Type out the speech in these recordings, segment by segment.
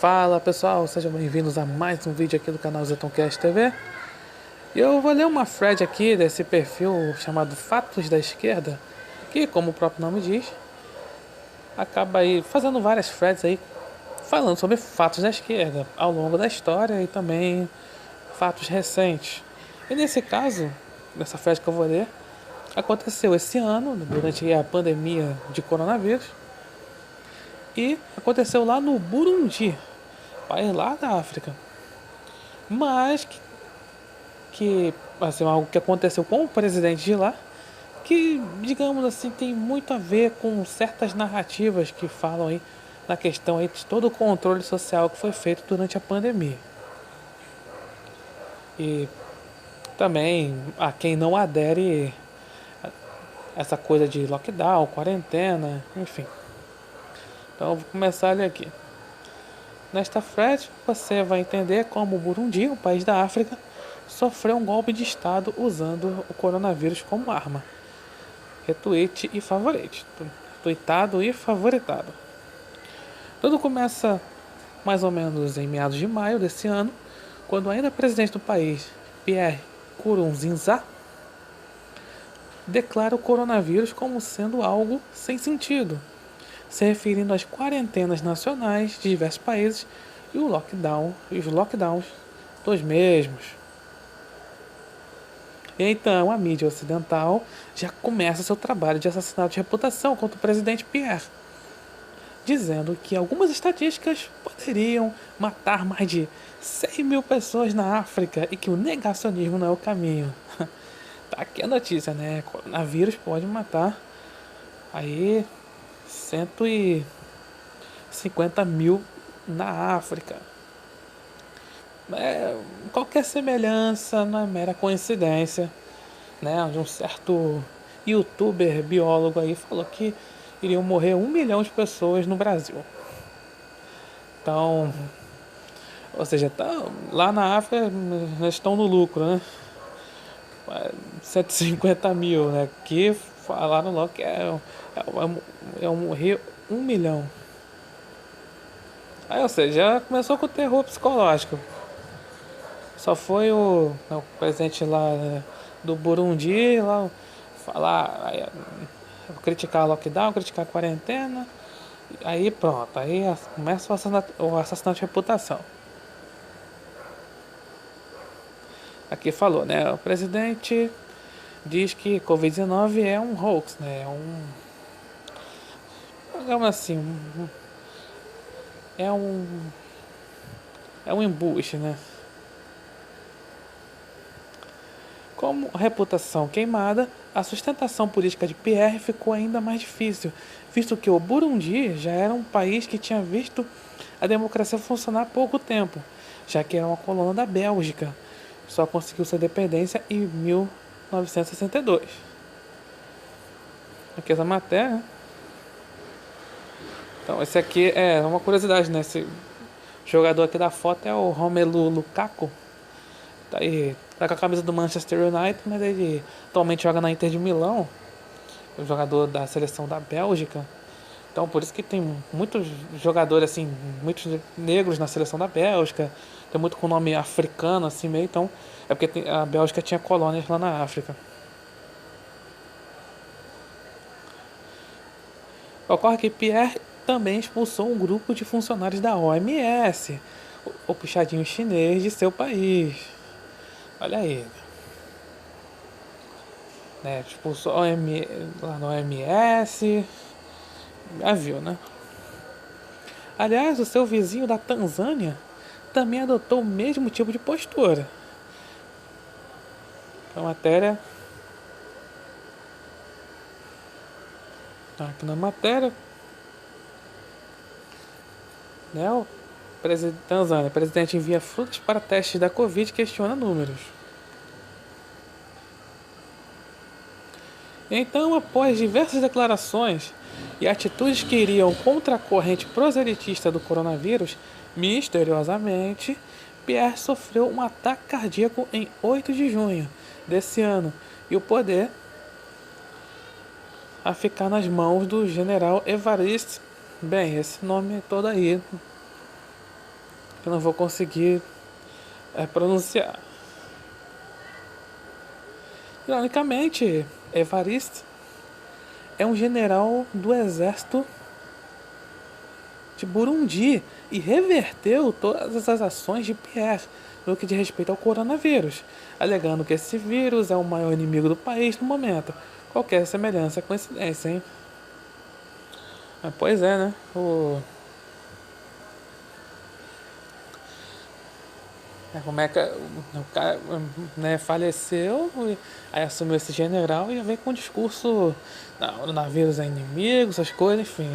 Fala pessoal, sejam bem-vindos a mais um vídeo aqui do canal Zetoncast TV. E eu vou ler uma thread aqui desse perfil chamado Fatos da Esquerda, que, como o próprio nome diz, acaba aí fazendo várias threads aí falando sobre fatos da esquerda ao longo da história e também fatos recentes. E nesse caso, nessa thread que eu vou ler, aconteceu esse ano, durante a pandemia de coronavírus, e aconteceu lá no Burundi, país lá da África. Mas que assim, algo que aconteceu com o presidente de lá, que, digamos assim, tem muito a ver com certas narrativas que falam aí na questão aí de todo o controle social que foi feito durante a pandemia. E também a quem não adere a essa coisa de lockdown, quarentena, enfim. Então eu vou começar a ler aqui. Nesta thread você vai entender como o Burundi, um país da África, sofreu um golpe de estado usando o coronavírus como arma. Retweet e favorite. Tweetado e favoritado. Tudo começa mais ou menos em meados de maio desse ano, quando ainda presidente do país, Pierre Nkurunziza, declara o coronavírus como sendo algo sem sentido, se referindo às quarentenas nacionais de diversos países e os lockdowns dos mesmos. E então a mídia ocidental já começa seu trabalho de assassinato de reputação contra o presidente Pierre, dizendo que algumas estatísticas poderiam matar mais de 100 mil pessoas na África e que o negacionismo não é o caminho. Tá aqui a notícia, né? Coronavírus pode matar aí 150 mil na África. Qualquer semelhança não é mera coincidência, né? Onde um certo youtuber biólogo aí falou que iriam morrer 1 milhão de pessoas no Brasil. Então, ou seja, lá na África eles estão no lucro, né? 150 mil, né? Que falaram logo que é morrer 1 milhão. Aí, ou seja, já começou com o terror psicológico. Só foi o presidente lá, né, do Burundi lá falar, aí, criticar o lockdown, criticar a quarentena. Aí pronto, aí começa o assassinato de reputação. Aqui falou, né? O presidente diz que Covid-19 é um hoax, né? Digamos assim, é um, é um embuste, né? Como reputação queimada, a sustentação política de Pierre ficou ainda mais difícil, visto que o Burundi já era um país que tinha visto a democracia funcionar há pouco tempo, já que era uma colônia da Bélgica. Só conseguiu sua independência em 1962. Aqui essa matéria. Então, esse aqui é uma curiosidade, né? Esse jogador aqui da foto é o Romelu Lukaku. Tá aí, tá com a camisa do Manchester United, mas ele atualmente joga na Inter de Milão. O jogador da seleção da Bélgica. Então, por isso que tem muitos jogadores, assim, muitos negros na seleção da Bélgica. Tem muito com nome africano, assim, meio. Então, é porque a Bélgica tinha colônias lá na África. Ocorre que Pierre também expulsou um grupo de funcionários da OMS, o puxadinho chinês de seu país. Olha aí. Né, expulsou lá no OMS. Já viu, né? Aliás, o seu vizinho da Tanzânia também adotou o mesmo tipo de postura. A matéria. Aqui na matéria. Né, o presidente Tanzânia. O presidente envia frutas para testes da Covid e questiona números. Então, após diversas declarações e atitudes que iriam contra a corrente proselitista do coronavírus, misteriosamente, Pierre sofreu um ataque cardíaco em 8 de junho desse ano e o poder a ficar nas mãos do general Evariste. Bem, esse nome todo aí. que eu não vou conseguir pronunciar. Ironicamente, Evariste é um general do exército de Burundi e reverteu todas as ações de Pierre no que diz respeito ao coronavírus, alegando que esse vírus é o maior inimigo do país no momento. Qualquer semelhança é coincidência, hein? Pois é, né? Como é que o cara, né, faleceu, aí assumiu esse general e vem com um discurso, não, o navios é inimigo, essas coisas, enfim.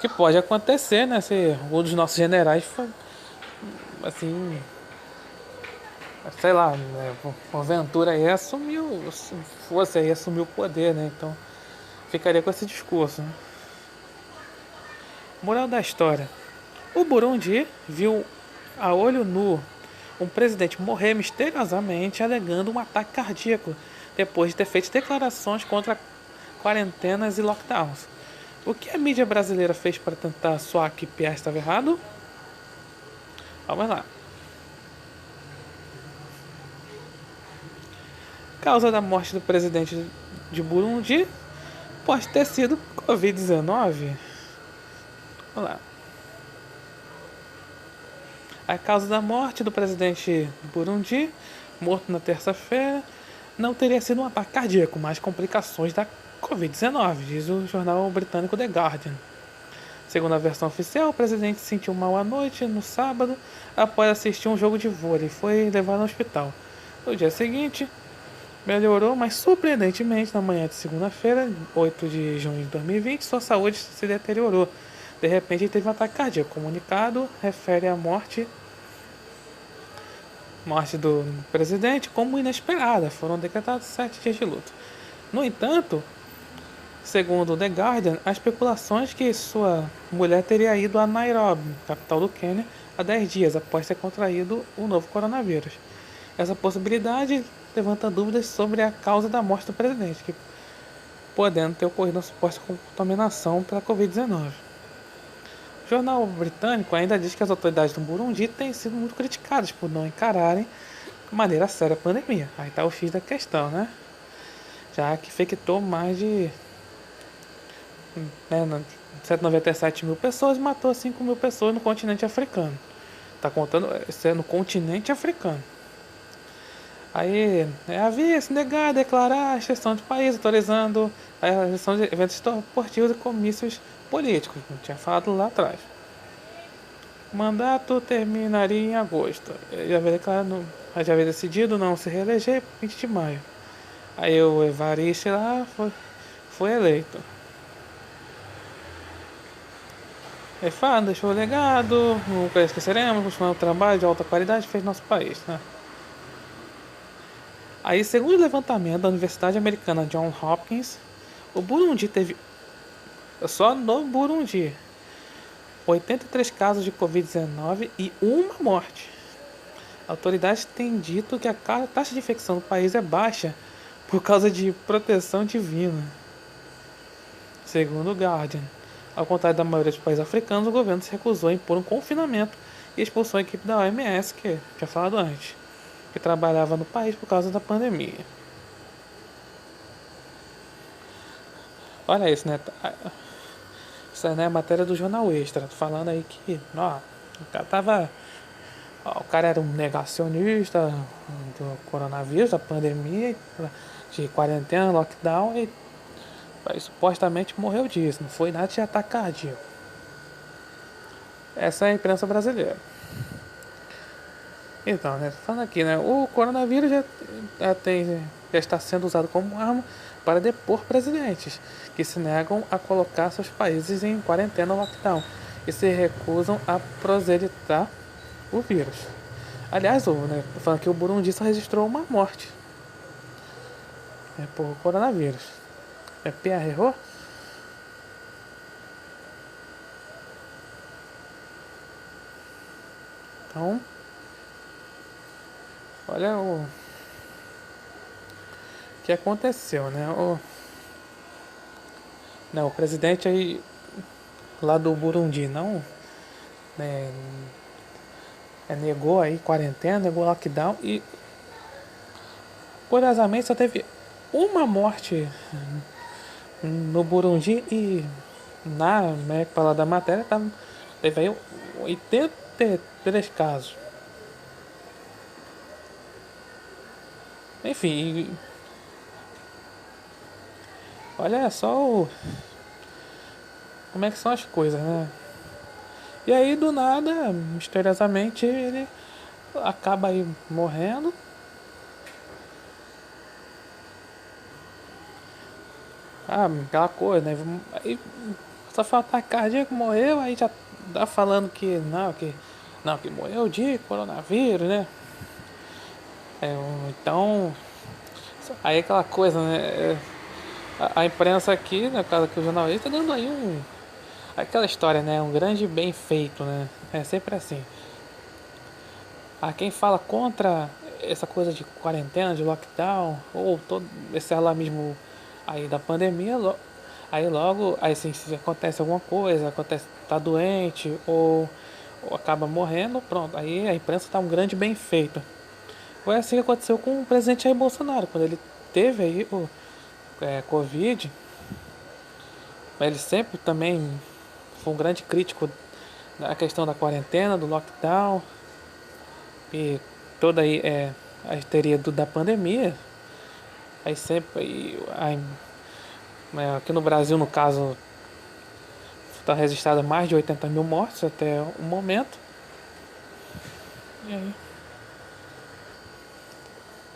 Que pode acontecer, né? Se um dos nossos generais foi, assim, sei lá, né, porventura aí assumiu, se fosse aí assumiu o poder, né? Então ficaria com esse discurso, né? Moral da história: o Burundi viu a olho nu um presidente morrer misteriosamente alegando um ataque cardíaco depois de ter feito declarações contra quarentenas e lockdowns. O que a mídia brasileira fez para tentar soar que Pierre estava errado? Vamos lá. Causa da morte do presidente de Burundi pode ter sido Covid-19. Vamos lá. A causa da morte do presidente do Burundi, morto na terça-feira, não teria sido um ataque cardíaco, mas complicações da Covid-19, diz o jornal britânico The Guardian. Segundo a versão oficial, o presidente se sentiu mal à noite, no sábado, após assistir um jogo de vôlei e foi levado ao hospital. No dia seguinte, melhorou, mas surpreendentemente, na manhã de segunda-feira, 8 de junho de 2020, sua saúde se deteriorou. De repente, ele teve um ataque cardíaco. O comunicado refere à morte do presidente como inesperada. Foram decretados 7 dias de luto. No entanto, segundo The Guardian, há especulações que sua mulher teria ido a Nairobi, capital do Quênia, há 10 dias após ter contraído o novo coronavírus. Essa possibilidade levanta dúvidas sobre a causa da morte do presidente, que podendo ter ocorrido uma suposta contaminação pela Covid-19. O jornal britânico ainda diz que as autoridades do Burundi têm sido muito criticadas por não encararem de maneira séria a pandemia. Aí está o X da questão, né? Já que infectou mais de 197 mil pessoas e matou 5 mil pessoas no continente africano. Tá contando, isso é no continente africano. Aí havia se negar a declarar a exceção de país, autorizando a realização de eventos esportivos e comícios políticos, como tinha falado lá atrás. O mandato terminaria em agosto. Ele já havia decidido não se reeleger 20 de maio. Aí o Evariste lá foi eleito. Ele fala, deixou o legado, nunca esqueceremos, continuando o trabalho de alta qualidade que fez nosso país, né? Aí, segundo o levantamento da Universidade Americana Johns Hopkins, o Burundi teve, só no Burundi, 83 casos de Covid-19 e uma morte. Autoridades têm dito que a taxa de infecção no país é baixa por causa de proteção divina. Segundo o Guardian, ao contrário da maioria dos países africanos, o governo se recusou a impor um confinamento e expulsou a equipe da OMS, que tinha falado antes, que trabalhava no país por causa da pandemia. Olha isso, né? Isso é a matéria do Jornal Extra, falando aí que, o cara era um negacionista do coronavírus, da pandemia, de quarentena, lockdown, e supostamente morreu disso, não foi nada de ataque cardíaco. Essa é a imprensa brasileira. Então, né, falando aqui, né, o coronavírus já está sendo usado como arma para depor presidentes que se negam a colocar seus países em quarentena ou lockdown e se recusam a proselitar o vírus. Aliás, falando que o Burundi só registrou uma morte por coronavírus. Pierre errou? Então, olha o que aconteceu, né? O presidente aí lá do Burundi, não, né, negou aí quarentena, negou lockdown e curiosamente só teve uma morte no Burundi e né, que fala da matéria, teve aí 83 casos. Enfim, olha só como é que são as coisas, né? E aí do nada, misteriosamente, ele acaba aí morrendo. Ah, aquela coisa, né? Aí só foi um ataque cardíaco, morreu, aí já tá falando que morreu de coronavírus, né? Então, aí aquela coisa, né? A imprensa aqui, no caso aqui o jornalista, tá dando aí aquela história, né? Um grande bem feito, né? É sempre assim. A quem fala contra essa coisa de quarentena, de lockdown, ou todo esse alarmismo aí da pandemia, aí logo, aí assim, se acontece alguma coisa, acontece, tá doente, ou acaba morrendo, pronto, aí a imprensa tá um grande bem feito. Foi assim que aconteceu com o presidente Jair Bolsonaro, quando ele teve aí o Covid, ele sempre também foi um grande crítico da questão da quarentena, do lockdown, e toda aí a histeria da pandemia. Aí sempre aqui no Brasil, no caso, está registrado mais de 80 mil mortes até o momento.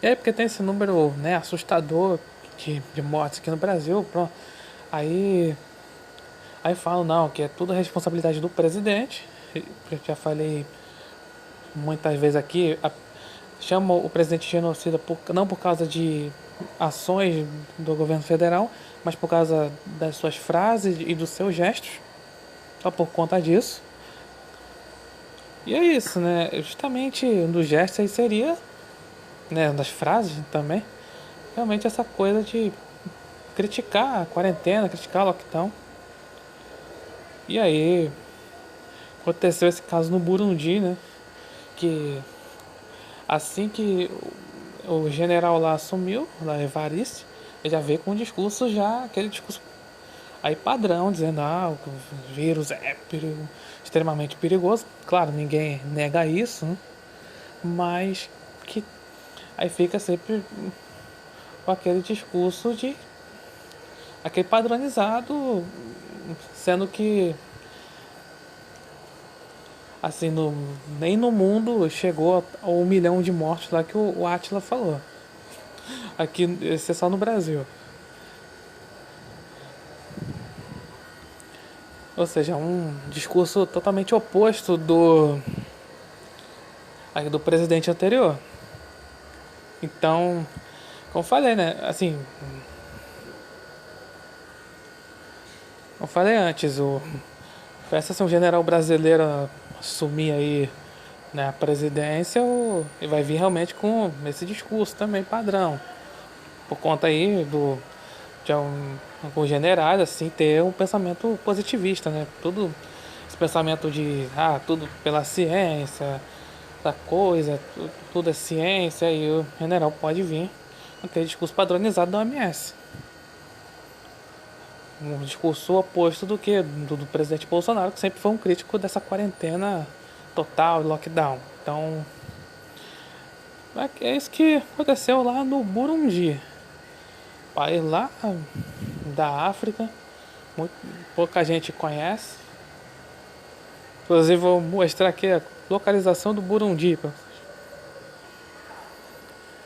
E aí, porque tem esse número, né, assustador de mortes aqui no Brasil, pronto. Aí, aí falam não, que é tudo responsabilidade do presidente. Eu já falei muitas vezes aqui, chama o presidente de genocida não por causa de ações do governo federal, mas por causa das suas frases e dos seus gestos, só por conta disso. E é isso, né? Justamente um dos gestos aí seria, né, das frases também, realmente essa coisa de criticar a quarentena, criticar o lockdown. E aí aconteceu esse caso no Burundi, né? Que assim que o general lá assumiu, lá Evariste, ele já veio com um discurso já, aquele discurso aí padrão, dizendo o vírus é extremamente perigoso. Claro, ninguém nega isso, né? Mas que aí fica sempre com aquele discurso de aquele padronizado, sendo que assim nem no mundo chegou a 1 milhão de mortes lá que o Átila falou. Aqui, esse é só no Brasil. Ou seja, um discurso totalmente oposto do presidente anterior. Então, como eu falei, né? Assim, eu falei antes, peça se um general brasileiro assumir aí, né, a presidência, ele vai vir realmente com esse discurso também padrão. Por conta aí de alguns generais assim ter um pensamento positivista, né? Tudo esse pensamento de tudo pela ciência, da coisa, tudo é ciência, e o general pode vir com aquele discurso padronizado da OMS. Um discurso oposto do presidente Bolsonaro, que sempre foi um crítico dessa quarentena total, lockdown. Então, é isso que aconteceu lá no Burundi, país lá da África, muito, pouca gente conhece. Inclusive vou mostrar aqui a localização do Burundi.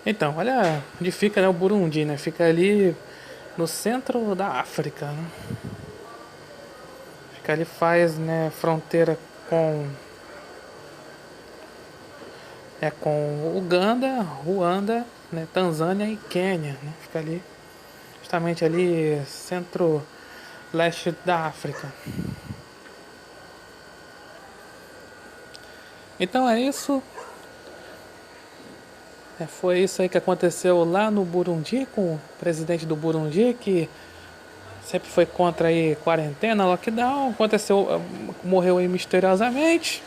Então, olha onde fica, né, o Burundi, né? Fica ali no centro da África, né? Fica ali, faz, né, fronteira com Uganda, Ruanda, né, Tanzânia e Quênia, né? Fica ali, justamente ali, centro-leste da África. Então é isso. Foi isso aí que aconteceu lá no Burundi com o presidente do Burundi, que sempre foi contra aí quarentena, lockdown. Aconteceu, morreu aí misteriosamente.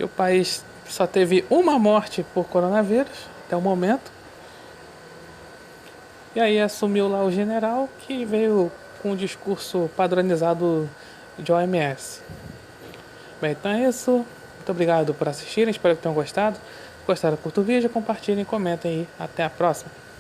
que o país só teve uma morte por coronavírus até o momento. E aí assumiu lá o general que veio com um discurso padronizado de OMS. Bem, então é isso. Muito obrigado por assistirem, espero que tenham gostado. Se gostaram, curta o vídeo, compartilhem, comentem aí. Até a próxima.